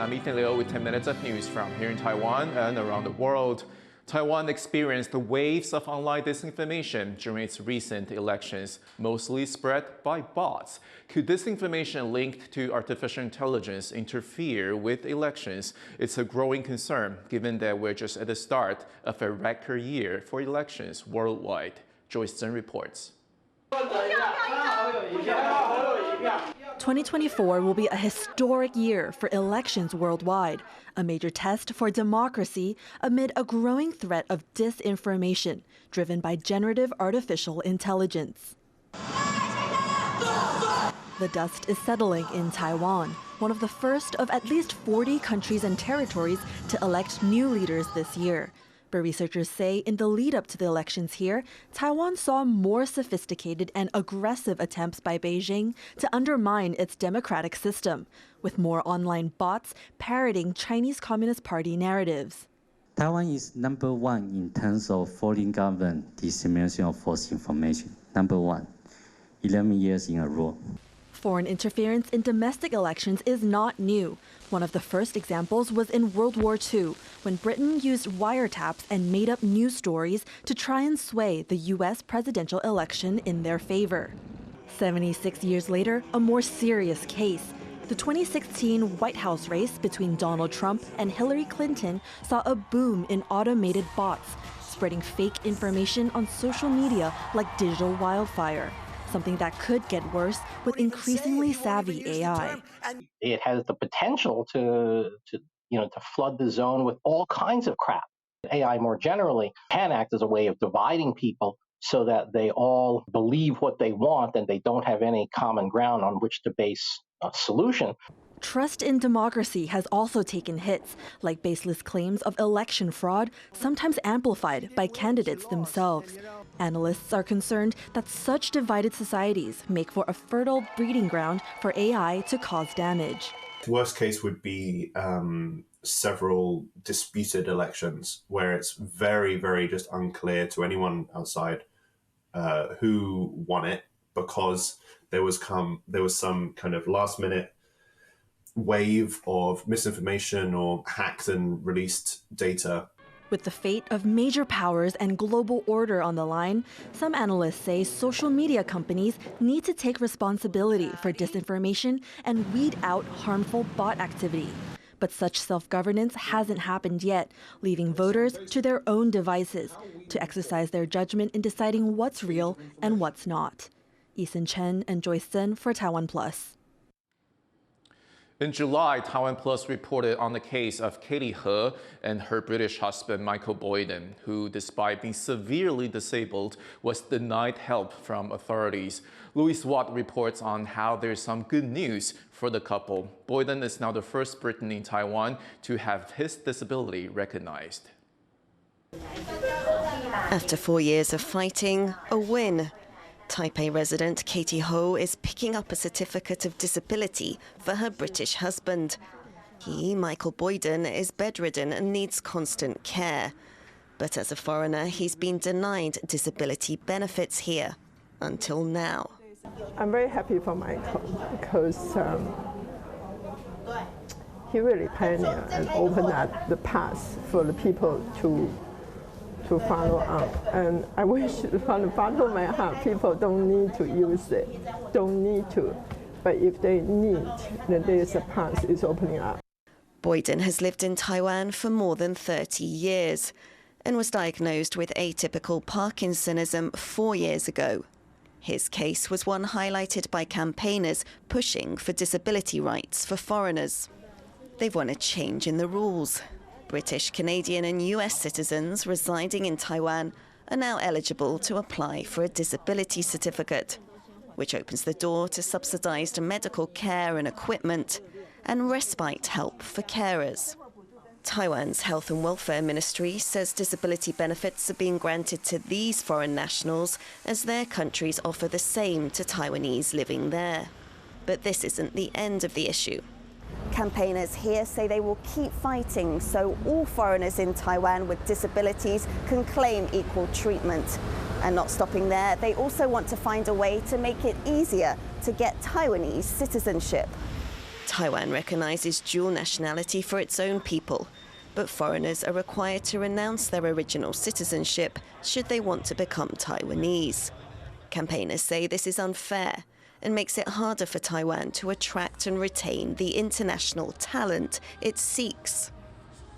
everyone. I'm Ethan Liu with 10 minutes of news from here in Taiwan and around the world. Taiwan experienced waves of online disinformation during its recent elections, mostly spread by bots. Could disinformation linked to artificial intelligence interfere with elections? It's a growing concern, given that we're just at the start of a record year for elections worldwide. Joyce Zhen reports. 2024 will be a historic year for elections worldwide, a major test for democracy amid a growing threat of disinformation driven by generative artificial intelligence. The dust is settling in Taiwan, one of the first of at least 40 countries and territories to elect new leaders this year. But researchers say in the lead up to the elections here, Taiwan saw more sophisticated and aggressive attempts by Beijing to undermine its democratic system, with more online bots parroting Chinese Communist Party narratives. Taiwan is number one in terms of foreign government dissemination of false information. Number one, 11 years in a row. Foreign interference in domestic elections is not new. One of the first examples was in World War II, when Britain used wiretaps and made up news stories to try and sway the U.S. presidential election in their favor. 76 years later, a more serious case. The 2016 White House race between Donald Trump and Hillary Clinton saw a boom in automated bots, spreading fake information on social media like digital wildfire. Something that could get worse with increasingly savvy AI. It has the potential to flood the zone with all kinds of crap. AI more generally can act as a way of dividing people so that they all believe what they want and they don't have any common ground on which to base a solution. Trust in democracy has also taken hits, like baseless claims of election fraud, sometimes amplified by candidates themselves. Analysts are concerned that such divided societies make for a fertile breeding ground for AI to cause damage. The worst case would be several disputed elections where it's very, very just unclear to anyone outside who won it, because there was some kind of last-minute wave of misinformation or hacked and released data. With the fate of major powers and global order on the line, some analysts say social media companies need to take responsibility for disinformation and weed out harmful bot activity. But such self-governance hasn't happened yet, leaving voters to their own devices to exercise their judgment in deciding what's real and what's not. Ethan Chen and Joyce Zhen for TaiwanPlus. In July, TaiwanPlus reported on the case of Katie He and her British husband Michael Boyden, who, despite being severely disabled, was denied help from authorities. Louis Watt reports on how there's some good news for the couple. Boyden is now the first Briton in Taiwan to have his disability recognized. After 4 years of fighting, a win. Taipei resident Katie Ho is picking up a certificate of disability for her British husband. He, Michael Boyden, is bedridden and needs constant care. But as a foreigner, he's been denied disability benefits here, until now. I'm very happy for Michael because he really pioneered and opened up the path for the people to follow up. And I wish from the bottom of my heart, people don't need to use it, don't need to. But if they need, then there's a path is opening up. Boyden has lived in Taiwan for more than 30 years and was diagnosed with atypical Parkinsonism 4 years ago. His case was one highlighted by campaigners pushing for disability rights for foreigners. They've won a change in the rules. British, Canadian and US citizens residing in Taiwan are now eligible to apply for a disability certificate, which opens the door to subsidized medical care and equipment and respite help for carers. Taiwan's Health and Welfare Ministry says disability benefits are being granted to these foreign nationals as their countries offer the same to Taiwanese living there. But this isn't the end of the issue. Campaigners here say they will keep fighting so all foreigners in Taiwan with disabilities can claim equal treatment. And not stopping there, they also want to find a way to make it easier to get Taiwanese citizenship. Taiwan recognizes dual nationality for its own people, but foreigners are required to renounce their original citizenship should they want to become Taiwanese. Campaigners say this is unfair and makes it harder for Taiwan to attract and retain the international talent it seeks.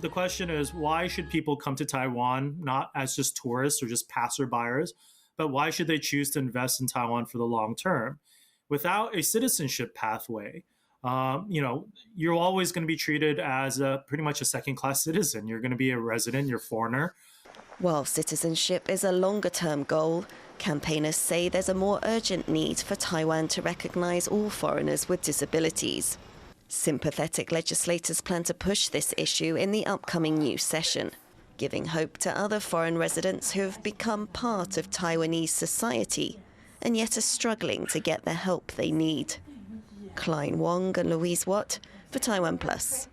The question is, why should people come to Taiwan, not as just tourists or just passerbyers, but why should they choose to invest in Taiwan for the long term? Without a citizenship pathway, you're always going to be treated as pretty much a second-class citizen. You're going to be a resident, you're a foreigner. While citizenship is a longer-term goal, campaigners say there's a more urgent need for Taiwan to recognize all foreigners with disabilities. Sympathetic legislators plan to push this issue in the upcoming new session, giving hope to other foreign residents who have become part of Taiwanese society and yet are struggling to get the help they need. Klein Wong and Louise Watt for TaiwanPlus.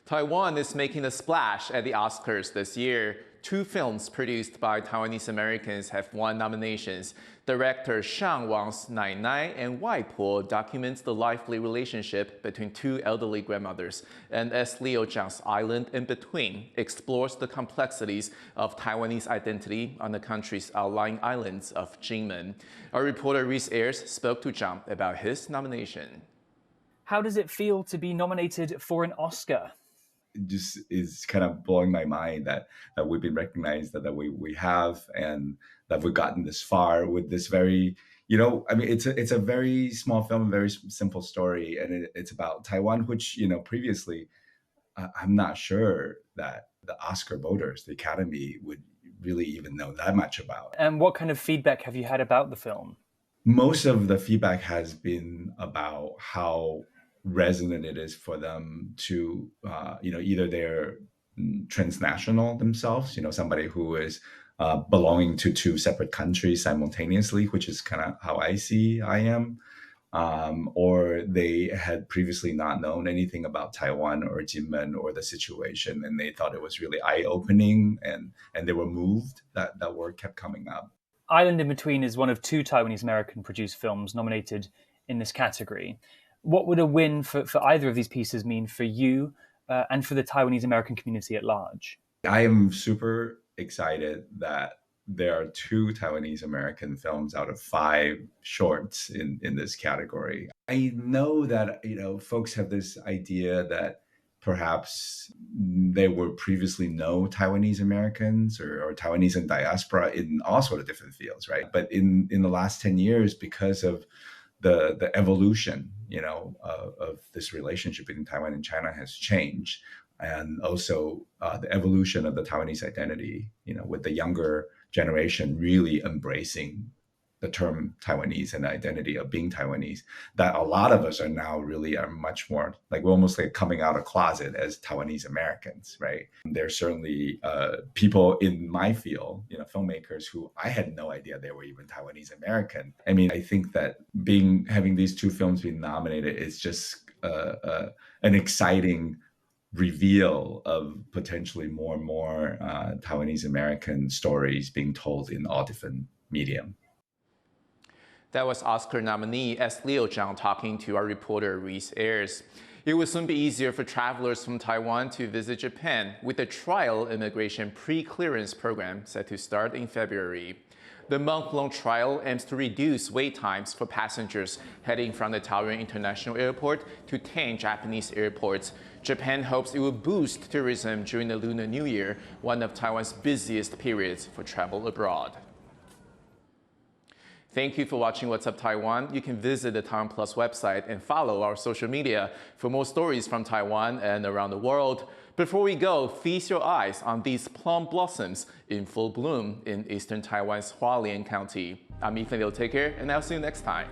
Taiwan is making a splash at the Oscars this year. 2 films produced by Taiwanese Americans have won nominations. Director Shang Wang's Nai Nai and Wai Po documents the lively relationship between 2 elderly grandmothers, and S. Leo Zhang's Island in Between explores the complexities of Taiwanese identity on the country's outlying islands of Jinmen. Our reporter Reese Ayers spoke to Zhang about his nomination. How does it feel to be nominated for an Oscar? It just is kind of blowing my mind that we've been recognized, that we have, and that we've gotten this far with this very, it's a very small film, a very simple story, and it's about Taiwan, which, previously, I'm not sure that the Oscar voters, the Academy, would really even know that much about. And what kind of feedback have you had about the film? Most of the feedback has been about how resonant it is for them to, either they're transnational themselves, somebody who is belonging to 2 separate countries simultaneously, which is kind of how I am, or they had previously not known anything about Taiwan or Jinmen or the situation, and they thought it was really eye-opening, and they were moved. That word kept coming up. Island in Between is one of 2 Taiwanese American produced films nominated in this category. What would a win for either of these pieces mean for you and for the Taiwanese American community at large? I am super excited that there are 2 Taiwanese American films out of 5 shorts in this category. I know that, folks have this idea that perhaps there were previously no Taiwanese Americans or Taiwanese in diaspora in all sorts of different fields, right? But in the last 10 years, because of the evolution, of this relationship between Taiwan and China has changed. And also the evolution of the Taiwanese identity, with the younger generation really embracing the term Taiwanese and the identity of being Taiwanese, that a lot of us are now really are much more like we're almost like coming out of closet as Taiwanese Americans, right? There's certainly people in my field, filmmakers who I had no idea they were even Taiwanese American. I mean, I think that having these 2 films being nominated is just an exciting reveal of potentially more and more Taiwanese American stories being told in all different medium. That was Oscar nominee S. Leo Zhang talking to our reporter Reese Ayers. It will soon be easier for travelers from Taiwan to visit Japan, with the trial immigration pre-clearance program set to start in February. The month-long trial aims to reduce wait times for passengers heading from the Taoyuan International Airport to 10 Japanese airports. Japan hopes it will boost tourism during the Lunar New Year, one of Taiwan's busiest periods for travel abroad. Thank you for watching What's Up Taiwan. You can visit the TaiwanPlus website and follow our social media for more stories from Taiwan and around the world. Before we go, feast your eyes on these plum blossoms in full bloom in eastern Taiwan's Hualien County. I'm Ethan. Take care, and I'll see you next time.